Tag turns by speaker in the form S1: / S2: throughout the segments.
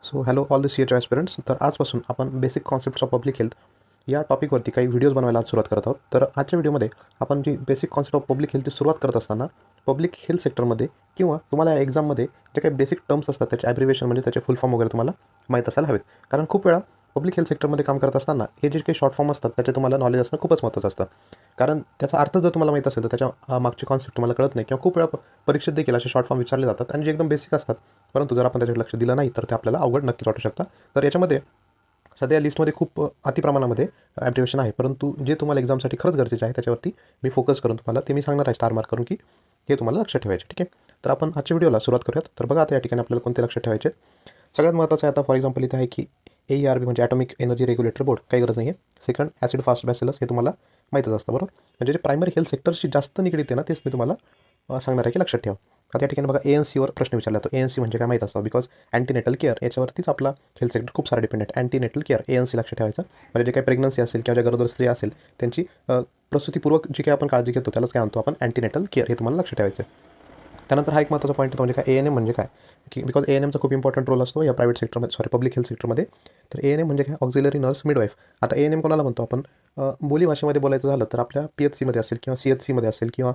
S1: So hello all the C H aspirants. तर आजपासून आपण basic concepts of public health या टॉपिकवरती काही व्हिडिओज बनवायला आज सुरुवात करत आहोत. तर आजच्या व्हिडिओमध्ये आपण जी बेसिक कॉन्सेप्ट ऑफ पब्लिक हेल्थची सुरुवात करत असताना पब्लिक हेल्थ सेक्टरमध्ये किंवा तुम्हाला या एक्झाममध्ये जे काही बेसिक टर्म्स असतात त्याचे ॲब्रिवेशन म्हणजे त्याचे फुल फॉर्म वगैरे तुम्हाला माहीत असायला हवेत. कारण खूप वेळा पब्लिक हेल्थ सेक्टरमध्ये काम करत असताना हे जे काही शॉर्ट फॉर्म असतात त्याचे तुम्हाला नॉलेज असणं खूपच महत्त्वाचं असतं. कारण त्याचा अर्थ जर तुम्हाला माहीत असेल तर त्याच्या मागची कॉन्सेप्ट तुम्हाला कळत नाही किंवा खूप वेळा परीक्षेत देखील असे शॉर्ट फॉर्म विचारले जातात आणि जे एकदम बेसिक असतात, परंतु जर आपण त्याच्याकडे लक्ष दिलं नाही तर ते आपल्याला अवघड नक्कीच वाटू शकतं. तर याच्यामध्ये सध्या लिस्टमध्ये खूप अतिप्रमाणामध्ये ॲब्रिवेशन आहे, परंतु जे तुम्हाला एक्झामसाठी खरंच गरजेचं आहे त्याच्यावरती मी फोकस करून तुम्हाला ते मी सांगणार आहे स्टार मार्क करून की हे तुम्हाला लक्षात ठेवायचे. ठीक आहे, तर आपण आजच्या व्हिडिओला सुरुवात करूयात. तर बघा आता या ठिकाणी आपल्याला कोणते लक्षात ठेवायचे. सगळ्यात महत्त्वाचं आहे आता फॉर एक्झाम्पल इथे आहे की AERB म्हणजे ॲटॉमिक एनर्जी रेग्युलेटर बोर्ड, काही गरज नाही आहे. सेकंड ॲसिड फास्ट बॅसिलस, हे तुम्हाला माहीतच असतं बरोबर. म्हणजे जे प्रायमरी हेल्थ सेक्टरशी जास्त निगडीत आहे ना तेच मी तुम्हाला सांगणार आहे की लक्षात ठेवा. आता या ठिकाणी बघा ANC प्रश्न विचारला जातो. ANC म्हणजे काय माहीत असतं, बिकॉज अँटीनेटल केअर याच्यावरतीच आपला हेल्थ सेक्टर खूप सारा डिपेंडेंट. अँटीनेटल केअर ANC लक्षात ठेवायचं. म्हणजे जे काही प्रेग्नन्सी असेल किंवा ज्या गरोदर स्त्री असेल त्यांची प्रसूतीपूर्वक जी काही आपण काळजी घेतो त्यालाच काय म्हणतो आपण अँटीनेटल केअर, हे तुम्हाला लक्षात ठेवायचं. त्यानंतर हा एक महत्त्वाचा पॉईंट होतो म्हणजे काय ANM म्हणजे काय, की बिकॉज ANMचा खूप इम्पॉर्टंट रोल असतो या प्रायव्हेट सेक्टरमध्ये, सॉरी पब्लिक हेल्थ सेक्टरमध्ये. तर ANM म्हणजे काय, ऑक्झिलरी नर्स मिडवाईफ. आता ANM कोणाला म्हणतो आपण, बोली भाषेमध्ये बोलायचं झालं तर आपल्या PHCमध्ये असेल किंवा CHCमध्ये असेल किंवा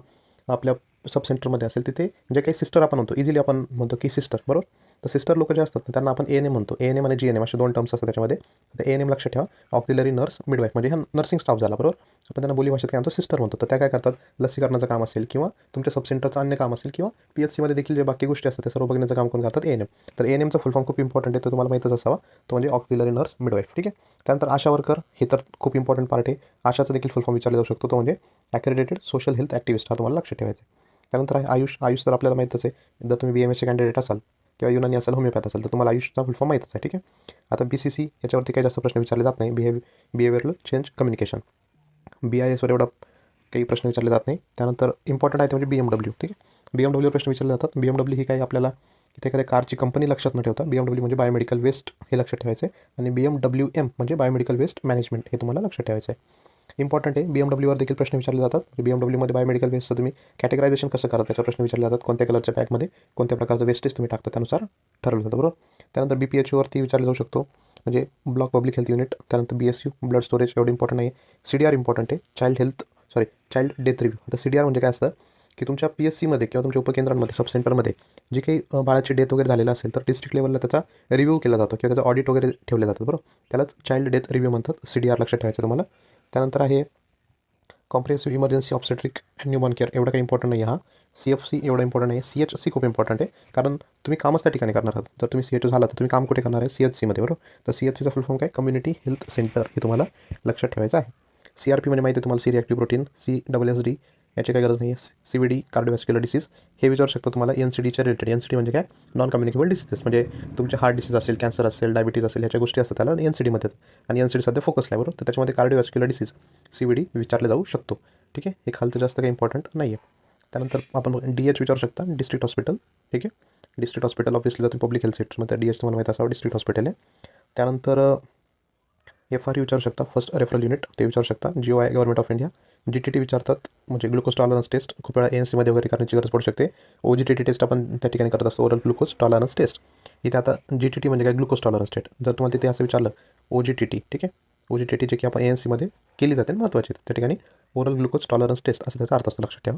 S1: आपल्या सब सेंटरमध्ये असेल तिथे जे काही सिस्टर आपण म्हणतो, इझिली आपण म्हणतो की सिस्टर बरोबर. तर सिस्टर लोक जे असतात त्यांना आपण ANM म्हणतो. ANM आणि GNM असे दोन टर्म्स असतात त्याच्यामध्ये. तर ANM लक्षात ठेवा, ऑक्झिलरी नर्स मिडवाईफ म्हणजे हा नर्सिंग स्टाफ झाला बरोबर. आपण त्यांना बोली भाषेत काय म्हणतो, सिस्टर म्हणतो. तर त्या काय करतात, लसीकरणाचं काम असेल किंवा तुमच्या सब सेंटरचं अन्य काम असेल किंवा PHCमध्ये देखील जे बाकी गोष्टी असतात ते सर्व बघण्याचं काम कोण करतात, ANM. तर ANMचा फुल फॉर्म खूप इम्पॉर्टंट आहे, तो तुम्हाला माहीतच असावा. तो म्हणजे ऑक्झिलरी नर्स मिडवाईफ. ठीक आहे, त्यानंतर आशा वर्कर, हे तर खूप इम्पॉर्टंट पार्ट आहे. आशाचा देखील फुल फॉर्म विचारला जाऊ शकतो, तो म्हणजे ॲक्रेडिटेड सोशल हेल्थ ॲक्टिव्हिस्ट, हा तुम्हाला लक्षात ठेवायचा आहे. त्यानंतर आहे आयुष तर आपल्याला माहीतच आहे. जर तुम्ही BMSचे कॅन्डिडेट असाल किंवा युनानी असाल, होमिओपॅथ असाल, तर तुम्हाला आयुषचा फुल फॉर्म माहीतच आहे. ठीक आहे, आता BCC याच्यावरती काही जास्त प्रश्न विचारले जात नाही. Behavioural change communication. BISवर एवढा काही प्रश्न विचारले जात नाही. त्यानंतर इम्पॉर्टंट आहे ते म्हणजे BMW. ठीक आहे, BMW प्रश्न विचारले जातात. BMW ही काही आपल्याला इथे एखाद्या कारची कंपनी लक्षात न ठेवता BMW म्हणजे बायोमेडिकल वेस्ट हे लक्षात ठेवायचं आहे. आणि BMWM म्हणजे बायोमेडिकल वेस्ट मॅनेजमेंट, हे तुम्हाला लक्षात ठेवायचं आहे. इम्पॉर्टंट आहे. BMWवर देखील प्रश्न विचारले जातात. BMWमध्ये बायोमेडिकल वेस्टचं तुम्ही कॅटेगरायझेशन कसं करा त्याचा प्रश्न विचारले जातात. कोणत्या कलरच्या पॅकमध्ये कोणत्या प्रकारचं वेस्टेज तुम्ही टाकता त्यानुसार ठरवलं जातं बरोबर. त्यानंतर BPHOवरती विचारलं जाऊ शकतो, म्हणजे ब्लॉक पब्लिक हेल्थ युनिट. त्यानंतर BSU ब्लड स्टोरेज एवढं इम्पॉर्टंट नाही. CDR इम्पॉर्टंट आहे, चाइल्ड डेथ रिव्ह्यू. आता CDR म्हणजे काय असतं की तुमच्या PSCमध्ये किंवा तुमच्या उपकेंद्रांमध्ये सब सेंटरमध्ये जी काही बाळाची डेथ वगैरे झालेला असेल तर डिस्ट्रिक्ट लेवलला त्याचा रिव्ह्यू केला जातो किंवा त्याचा ऑडिट वगैरे ठेवले जातात बरोबर. त्यालाच चाइल्ड डेथ रिव्ह्यू म्हणतात. CDR लक्षात ठेवायचं तुम्हाला. त्यानंतर आहे comprehensive emergency obstetric and newborn care, एवढं काही इम्पॉर्टंट नाही. हा CFC एवढा इम्पॉर्टंट नाही. CHC खूप इम्पॉर्टंट आहे, कारण तुम्ही कामच त्या ठिकाणी करणार आहात. जर तुम्ही CHO झाला तर तुम्ही काम कुठे करणार आहे, CHCमध्ये बरोबर. तर CHCचा फुल फॉर्म काय, कम्युनिटी हेल्थ सेंटर, हे तुम्हाला लक्षात ठेवायचं आहे. CRP म्हणजे माहिती आहे तुम्हाला, सी रिॲक्टिव्ह प्रोटीन. CSSD याची काही गरज नाही आहे. CVD कार्डिओव्हॅस्क्युलर डिसीज हे विचारू शकतो तुम्हाला. NCDच्या रिलेटेड. NCD म्हणजे काय, नॉन कम्युनिकेबल डिसीजेस, म्हणजे तुमचे हार्ट डिसीज असेल, कॅन्सर असेल, डायबिटीज असेल, ह्याच्या गोष्टी असतात त्याला NCDमध्ये. आणि NCD सध्या फोकसला आहे बरोबर. तर त्याच्यामध्ये कार्डिओव्हॅस्क्युलर डिसीज CVD विचारले जाऊ शकतो. ठीक आहे, हे खालचं जास्त काही इम्पॉर्टंट नाही आहे. त्यानंतर आपण DH विचारू शकता, डिस्ट्रिक्ट हॉस्पिटल. ठीक आहे, डिस्ट्रिक्ट हॉस्पिटल ऑब्वियसली जर तुम्ही पब्लिक हेल्थ सेक्टरमध्ये DH तुम्हाला माहीत असावं, डिस्ट्रिक्ट हॉस्पिटल आहे. त्यानंतर FRU विचारू शकता, फर्स्ट रेफरल युनिट, ते विचारू शकता. GOI government of India. GTT विचारतात, म्हणजे ग्लुकोज टॉलरन्स टेस्ट, खूप वेळा ANCमध्ये वगैरे करण्याची गरज पडू शकते. OGTT टेस्ट आपण त्या ठिकाणी करत असतो, ओरल ग्लुकोज टॉलरन्स टेस्ट. इथे आता GTT म्हणजे काय, ग्लुकोज टॉलरन्स टेस्ट. जर तुम्हाला तिथे असं विचारलं OGTT, ठीक आहे, OGTT जे की आपण ANCमध्ये केली जाते महत्त्वाची, त्या ठिकाणी ओरल ग्लुकोज टॉलरन्स टेस्ट असं त्याचा अर्थ असतो, लक्षात ठेवा.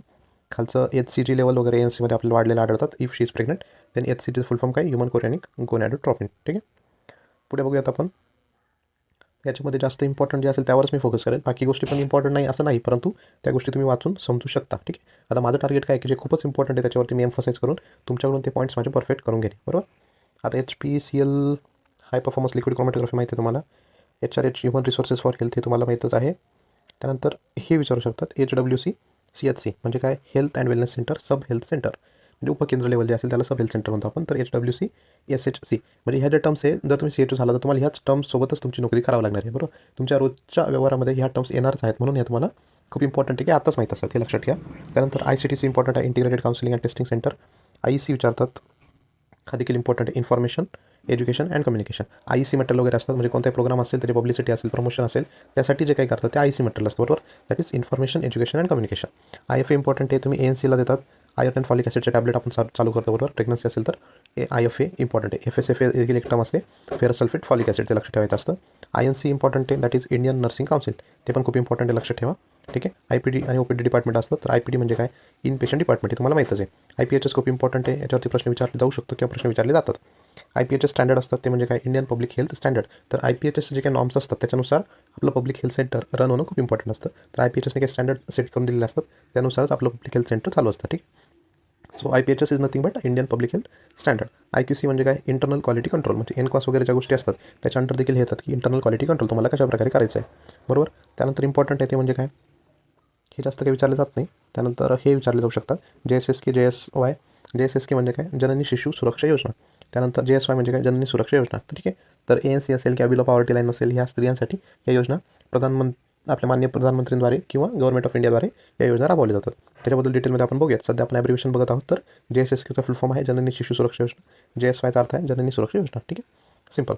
S1: खालचं HCG लेवल वगैरे ANCमध्ये आपल्याला वाढलेलं आढळतात. If she is pregnant then HCG full form काय, ह्युमन कोरियनिक गोनॅडोट्रोपिन. ठीक आहे, पुढे बघूयात आपण. याच्यामध्ये जास्त इम्पॉर्टंट जे असेल त्यावरच मी फोकस करेल. बाकी गोष्टी पण इम्पॉर्टंट नाही असं नाही, परंतु त्या गोष्टी तुम्ही वाचून समजू शकता. ठीक आहे, आता माझं टार्गेट काय की जे खूपच इम्पॉर्टंट आहे त्याच्यावरती मी एम्फसाईज करून तुमच्याकडून ते पॉईंट्स माझे परफेक्ट करून घेईन बरोबर. आता HPCL high performance liquid chromatography माहिती आहे तुम्हाला. HRH human resources for health, हे तुम्हाला माहीतच आहे. त्यानंतर हे विचारू शकतात HWC CHC म्हणजे काय, health and wellness centre sub health centre, म्हणजे उपकेंद्र लेवल जे असेल त्याला सब हेल्थ सेंटर म्हणतो आपण. तर HWC SHC म्हणजे ह्या ज्या टर्म्स आहे, जर तुम्ही CHO झाला तर तुम्हाला ह्याच टर्म्ससोबतच तुमची नोकरी करावी लागणार आहे बरोबर. तुमच्या रोजच्या व्यवहारामध्ये ह्या टर्म्स येणारच आहेत, म्हणून हे तुम्हाला खूप इम्पॉर्टंट आहे की आताच माहीत असतात, हे लक्षात घ्या. त्यानंतर ICTC इम्पॉर्टंट आहे, integrated counselling and testing centre. IEC विचारतात, हा देखील इम्पॉर्टंट आहे, information education and communication. IEC material वगैरे असतात, म्हणजे कोणताही प्रोग्राम असेल त्याची पब्लिसिटी असेल, प्रमोशन असेल, त्यासाठी जे काही करतात ते IEC मटेरियल असतं बरोबर. That is information education and communication. IFA important आहे, तुम्ही ANCला देतात. आयर्न अँड फॉलिक ॲसिडचे टॅबलेट आपण चालू करतो बरोबर. प्रेग्नन्सी असेल तर IFA इम्पॉर्टंट आहे. FSFA देखील एक टर्म असते, फेरस सल्फेट फॉलिक ॲसिड, ते लक्ष ठेवायचं असतं. INC इम्पॉर्टंट आहे, that is Indian nursing council, ते पण खूप इम्पॉर्टंट आहे, लक्ष ठेवा. ठीक आहे. IPD आणि OPD डिपार्टमेंट असतं. तर IPD म्हणजे काय, इन पेशंट डिपार्टमेंट, हे तुम्हाला माहीतच आहे. IPHS खूप इम्पॉर्टंट आहे, याच्यावरती प्रश्न विचारले जाऊ शकतो किंवा प्रश्न विचारले जातात. IPHS स्टँडर्ड असतात, ते म्हणजे काय, इंडियन पब्लिक हेल्थ स्टँडर्ड. तर IPHS जे काही नॉर्म्स असतात त्याच्यानुसार आपलं पब्लिक हेल्थ सेंटर रन होणं खूप इम्पॉर्टंट असतं. तर IPHSने काही स्टँडर्ड सेट करून दिलेले असतात, त्यानुसारच आपलं पब्लिक हेल्थ सेंटर चालू असतं. ठीक. So IPHS is nothing but Indian public health standard. IQC म्हणजे काय, इंटरनल क्वालिटी कंट्रोल, म्हणजे NQAS वगैरे ज्या गोष्टी असतात त्याच्यानंतर देखील हे येतात की इंटरनल क्वालिटी कंट्रोल तुम्हाला कशा प्रकारे करायचं आहे बरोबर. त्यानंतर इम्पॉर्टंट आहे ते म्हणजे काय, हे जास्त काही विचारले जात नाही. त्यानंतर हे विचारले जाऊ शकतात, JSSK JSY. JSSK म्हणजे काय, जननी शिशु सुरक्षा योजना. त्यानंतर JSY म्हणजे काय, जननी सुरक्षा योजना. ठीक आहे. तर ANC असेल किंवा बिलो पॉवर्टी लाईन असेल, ह्या स्त्रियांसाठी या योजना आपल्या माननीय प्रधानमंत्रींद्वारे किंवा गव्हर्नमेंट ऑफ इंडियाद्वारे या योजना राबवल्या जातात. त्याच्याबद्दल डिटेलमध्ये आपण बघूयात. सध्या आपण ॲब्रिव्हिएशन बघत आहोत. तर JSSKचा फुल फॉर्म आहे जननी शिशु सुरक्षा योजना. JSYचा अर्थ आहे जननी सुरक्षा योजना. ठीक आहे, सिंपल.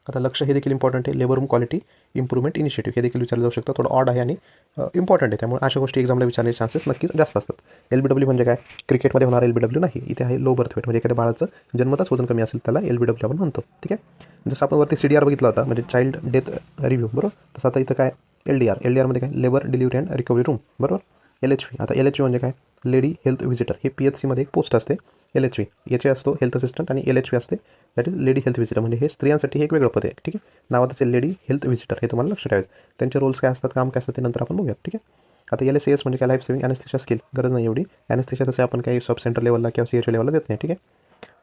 S1: आता लक्ष हे देखील इम्पॉर्टंट आहे, labour room quality improvement initiative, हे देखील विचारलं जाऊ शकतं. थोडं ऑड आहे आणि इम्पॉर्टंट आहे, त्यामुळे अशा गोष्टी एक्झामला विचारण्याचे चान्सेस नक्कीच जास्त असतात. LBW म्हणजे काय, क्रिकेटमध्ये होणार LBW नाही, इथे आहे लो बर्थ वेट, म्हणजे एखाद्या बाळाचं जन्मताच वजन कमी असेल त्याला LBW आपण म्हणतो. ठीक आहे. जसं आपण वरती CDR बघितला होता, म्हणजे चाइल्ड डेथ रिव्ह्यू बरोबर, तसं आता इथं काय LDR मध्ये काय, labour delivery and recovery room बरोबर. LHV, आता LHV म्हणजे काय, लेडी हेल्थ व्हिजिटर, हे PHC मध्ये एक पोस्ट असते. LHV याचे असतो हेल्थ असिस्टंट, आणि LHV असते that is lady health visitor, म्हणजे हे स्त्रियांसाठी हे एक वेगळं पद आहे. ठीक आहे, नावात असेल लेडी हेल्थ व्हिजिटर, हे तुम्हाला लक्ष ठेवायचं. त्यांचे रोल्स काय असतात, काम काय असतात, ते नंतर आपण बघूयात. ठीक आहे. आता LSAS म्हणजे काय, लाईफ सेविंग ॲनेस्थेशिया स्किल, गरज नाही एवढी. ॲनेस्थेशिया तसे आपण काही सब सेंटर लेवलला किंवा CHO लेवलला देत नाही. ठीक आहे.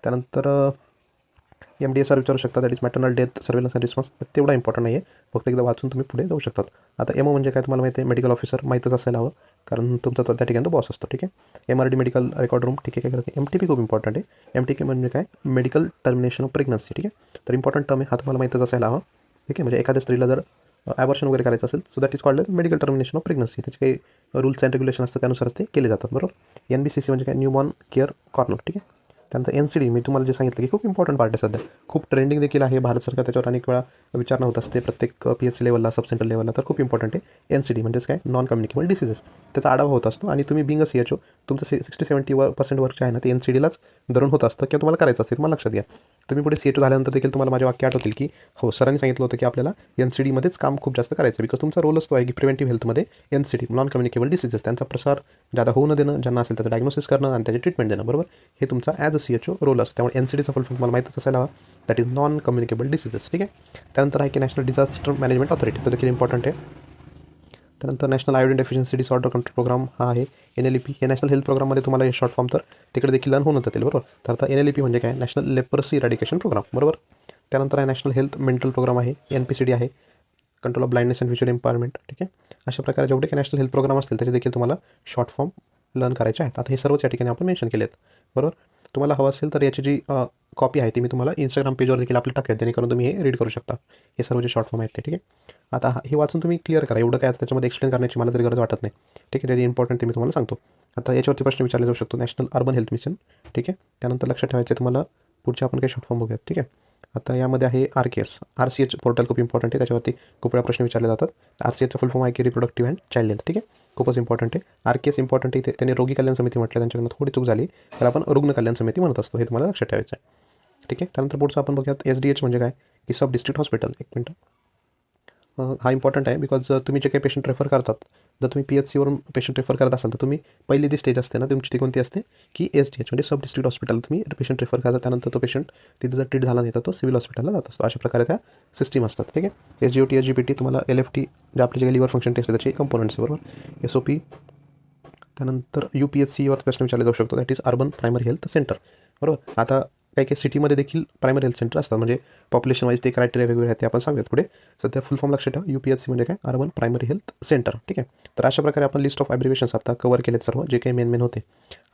S1: त्यानंतर MDSR विचारू शकता, that is maternal death surveillance and response, तेवढा इम्पॉर्टंट नाही आहे, फक्त एकदा वाचून तुम्ही पुढे जाऊ शकतात. आता MO म्हणजे काय तुम्हाला माहिती आहे, मेडिकल ऑफिसर, माहीतच असायला हवं, कारण तुमचा त्या ठिकाणी तो बॉस असतो. ठीक आहे. MRD medical record room. ठीक आहे. काय करते MTP, खूप इम्पॉर्टंट आहे. MTK म्हणजे काय, मेडिकल टर्मिनेशन ऑफ प्रेग्नन्सी. ठीक आहे. तर इम्पॉर्टंट टर्म आहे, हा तुम्हाला माहीतच असायला हवा. ठीक आहे. म्हणजे एखाद्या स्त्रीला जर ॲबॉर्शन वगैरे करायचं असेल, so that is called medical termination of pregnancy. त्याचे काही रूल्स अँड रेग्युलेशन असतात, त्यानुसारच ते केले जातात बरोबर. NBCC म्हणजे काय, न्यूबॉर्न केअर कॉर्नर. ठीक आहे. त्यानंतर NCD, मी तुम्हाला जे सांगितलं की खूप इम्पॉर्टंट पार्ट आहे, सध्या खूप ट्रेंडिंग देखील आहे, भारत सरकार त्याच्यावर अनेक वेळा विचारणा होत असते प्रत्येक PSC लेवलला, सब सेंटर लेवलला. तर खूप इम्पॉर्टंट आहे NCD, म्हणजेच काय, नॉन कम्युनिकेबल डिसीजेस, त्याचा आढावा होत असतो. आणि तुम्ही बिंग CHO तुमचं 60-70% वर्क जे आहे ना, ते NCDलाच धरून होत असतं किंवा तुम्हाला करायचं असते, तुम्हाला लक्षात घ्या. तुम्ही पुढे CHO झाल्यानंतर देखील तुम्हाला माझे वाक्य आठवतील की हो, सरांनी सांगितलं होतं की आपल्याला NCDमध्येच काम खूप जास्त करायचं, बिकॉज तुमचा रोल असतो आहे की प्रिव्हेंटिव्ह हेल्थमध्ये NCD, नॉन कम्युनिकेबल डिसीजेस, त्यांचा प्रसार जादा होऊ न देणं, ज्यांना असेल त्याचं डायग्नोसिस करणं आणि त्याची ट्रीटमेंट देणं बरोबर. हे तुमचा ॲज अ CHO रोल असतो. त्यामुळे NCDचा फुल फॉर्म तुम्हाला माहीतच असायला हवा, that is non communicable diseases. ठीक आहे. त्यानंतर आहे की नॅशनल डिझास्टर मॅनेजमेंट ऑथॉरिटी, तो देखील इम्पॉर्टंट आहे. त्यानंतर national iodine deficiency disorder control programme हा आहे NLEP. हे नॅशनल हेल्थ प्रोग्राममध्ये तुम्हाला हे शॉर्ट फॉर्म तर तिकडे देखील लर्न होऊन जातील बरोबर. तर आता NLEP म्हणजे काय, नॅशनल लेप्रसी इरॅडिकेशन प्रोग्राम बरोबर. त्यानंतर आहे नॅशनल हेल्थ मेंटल प्रोग्राम आहे, NPCD आहे, control of blindness and visual empowerment. ठीक आहे. अशा प्रकारे जेवढे काही नॅशनल हेल्थ प्रोग्राम असतील त्याचे देखील तुम्हाला शॉर्ट फॉर्म लर्न करायचे आहेत. आता हे सर्वच या ठिकाणी आपण मेन्शन केले आहेत बरोबर. तुम्हाला हवं असेल तर याची जी कॉपी आहे ती मी तुम्हाला Instagram पेजवर देखील आपली टाकेल, जेणेकरून तुम्ही हे रीड करू शकता, हे सर्व जे शॉर्ट फॉर्म आहेत ते. ठीक आहे. आता हे वाचून तुम्ही क्लिअर करा, एवढं काय त्याच्यामध्ये एक्सप्लेन करण्याची मला तरी गरज वाटत नाही. ठीक आहे. जे इम्पॉर्टंट ते मी तुम्हाला सांगतो. आता याच्यावरती प्रश्न विचारले जाऊ शकतो, नॅशनल अर्बन हेल्थ मिशन. ठीक आहे. त्यानंतर लक्षात ठेवायचं आहे तुम्हाला, पुढचे आपण काही शॉर्ट फॉर्म बघूयात. ठीक आहे. आता यामध्ये आहे RCH पोर्टल, खूप इम्पॉर्टंट आहे, त्याच्यावरती खूप वेळा प्रश्न विचारले जातात. RCHचा फुल फॉर्म आहे की रिप्रोडक्टिव्ह अँड चाइल्ड हेल्थ. ठीक आहे. खूपच इम्पॉर्टंट आहे. RKS इम्पॉर्टंट आहे, त्यांनी रोगी कल्याण समिती म्हटलं, त्यांच्याकडून थोडी चूक झाली, तर आपण रुग्ण कल्याण समिती म्हणत असतो, हे तुम्हाला लक्षात ठेवायचं आहे. ठीक आहे. त्यानंतर पुढचं आपण बघूयात SDH म्हणजे काय, की सब डिस्ट्रिक्ट हॉस्पिटल. एक मिनटं, हा इम्पॉर्टंट आहे, बिकॉज तुम्ही जे काही पेशंट रेफर करतात, जर तुम्ही PHCवरून पेशंट रेफर करत असाल तर तुम्ही पहिली जी स्टेज असते ना तुमची ती कोणती असते, की SDH म्हणजे सब डिस्ट्रिक्ट हॉस्पिटल तुम्ही पेशंट रेफर करता. त्यानंतर तो पेशंट तिथे जर ट्रीट झाला नाही तर तो सिव्हिल हॉस्पिटलला जात असतो. अशा प्रकारे त्या सिस्टीम असतात. ठीक आहे. SGOT SGPT तुम्हाला LFT, जे आपले जे काही लिव्हर फंक्शन टेस्ट आहे त्याचे कंपोनंट्स बरोबर. SOP. त्यानंतर UPHCवर प्रश्न विचारले जाऊ शकतो, that is urban primary health centre बरोबर. आता काही काही सिटीमध्ये देखील प्रायमरी हेल्थ सेंटर असतात, म्हणजे पॉप्युलेशन वाईज ते क्रायटेरिया वेगवेगळे आहेत, ते आपण सांगूयात पुढे. सध्या फुल फॉर्म लक्षात ठेवा, UPHC म्हणजे काय, अर्बन प्रायमरी हेल्थ सेंटर. ठीक आहे. तर अशा प्रकारे आपण लिस्ट ऑफ ॲब्रिव्हिएशन्स आता कवर केलेत सर्व, जे काही मेन होते.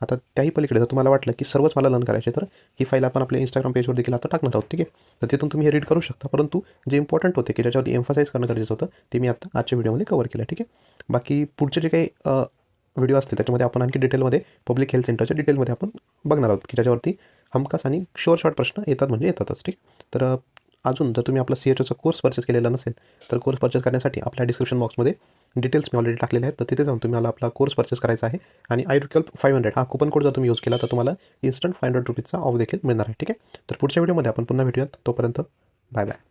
S1: आता त्याही पलीकडे जर तुम्हाला वाटलं की सर्वच मला लर्न करायचे, तर ही फाईल आपण आपल्या Instagram पेजवर देखील आता टाकणार आहोत. ठीक आहे. तर तिथून तुम्ही हे रीड करू शकता, परंतु जे इम्पॉर्टंट होते की ज्याच्यावरती एम्फसाईज करणं गरजेचं होतं, ते मी आता आजच्या व्हिडिओमध्ये कवर केलं. ठीक आहे. बाकी पुढचे जे काही व्हिडिओ असतील त्याच्यामध्ये आपण आणखी डिटेलमध्ये पब्लिक हेल्थ सेंटरच्या डिटेलमध्ये आपण बघणार आहोत, की ज्याच्यावरती हमखास आणि शॉर्ट प्रश्न येतात म्हणजे येतातच. ठीक. तर अजून जर तुम्ही आपला CHOचा कोर्स परचेस केलेला नसेल तर कोर्स परचेस करण्यासाठी आपल्या डिस्क्रिप्शन बॉक्समध्ये डिटेल्स मी ऑलरेडी टाकलेले आहेत, तर तिथे जाऊन तुम्हाला आपला कोर्स परचेस करायचा आहे. आणि iRuCalc 500 हा कुपन कोड जर तुम्ही यूज केला तर तुम्हाला इन्स्टंट ₹500 ऑफ देखील मिळणार आहे. ठीक आहे, तर पुढच्या व्हिडिओमध्ये आपण पुन्हा भेटूयात. तोपर्यंत बाय बाय.